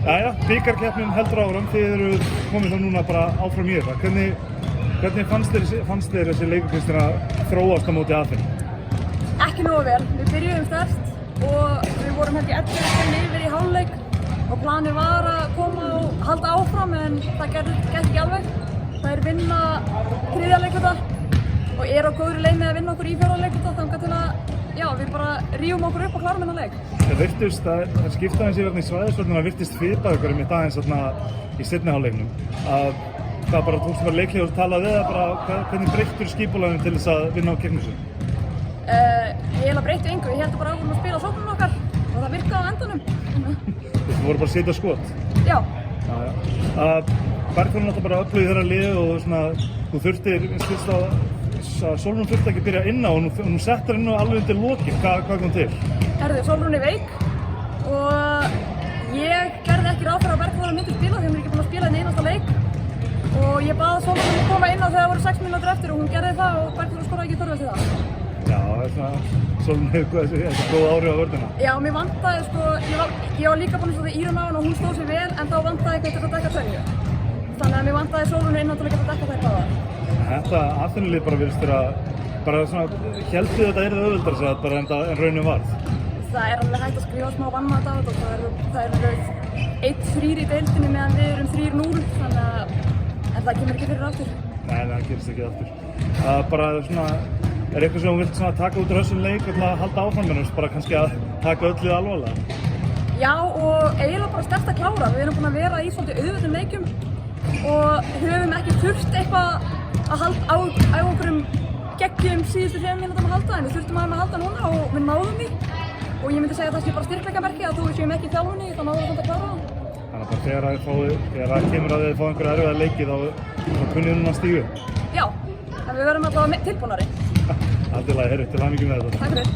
Jæja, bikarkeppnin heldur áfram, þið eru komið þá núna bara áfram í þetta. Hvernig fannst þér þessi leikur Kristín að þróast á móti Aþenu? Ekki nógu vel. Við byrjuðum sterkt og við vorum held ég 11 stigum yfir í hálfleik og planið var að koma og halda áfram en það gekk ekki alveg. Það er vinna þriðja leikluta og er á góðri leið með að vinna okkur í fjórða leikluta þangað til að við bara rífum okkur upp og klárum þennan leik. Það virtist að það skipta aðeins í svæðisvörðuna virtist fipað ykkur mitt aðeins í seinni hálfleiknum. Það bara tókst bara leikhlið og talaði við það bara hvernig breyttur skipulaginu til þess að vinna á keppnissu? Ég held að breyttu engu. Ég held bara áfram að spila sóknum okkar og það virkaði á endanum. Þú voru bara að setja skot? Já. Bergþór náttúrulega bara öflugði þeirra lið og svona, þú þurftir, skilst að Sólrún þurfti ekki að byrja inn á og hún settar inn á alveg undir lokin. Hvað kom til? Sólrún er veik og ég gerði ekki ráð fyrir að Bergþór myndi spila því hún er ekki búin að spila í einasta leik og ég bað Sólrún að koma inn á þegar það voru 6 mínútur eftir og hún gerði það og Bergþór skoraði ekki þörfast í það. Já, það er svona, Sólrún hefur þessi góð áhrif á vörðina. Já, mér vantaði ég var líka búin að stóða Írun á henni og hún stóð sér vel en þá vantaði eitthvað til að dekka tvenju. Þannig að mér vantaði Sólrún inn á til að geta dekka þær báðar. Þetta Aþenulið bara virðist þér bara svona, héldu þetta auðveldara sér bara en raunin varð? Það er alveg hægt að skrifa smá vannmat á þetta og það eru 1-3 í deildinni meðan við erum 3-0 en það kemur ekki fyrir aftur. Nei, það gerist ekki aftur. Það bara svona, er eitthvað sem þú vilt svona taka út úr þessum leik til að halda áfram með bara kannski að taka öllu alvarlega? Já, og eiginlega bara sterkt að klára. Við erum búin að vera í svolítið auðvöldum leikum og höfum ekki þurft eitthvað að halda á einhverjum geggjum síðustu 5 mínútum að halda en við þurftum að halda núna og við náðum því og ég myndi segja að það sé bara styrkleikamerki að þú séum ekki í þjálfunni þá náðum við að klára það. Þannig að þegar það kemur að þið fá einhverja erfiða leiki þá kunnið hún að stígu? Já, en við verðum alltaf tilbúnari. Allt í lagi, til hamingju með þetta. Takk fyrir.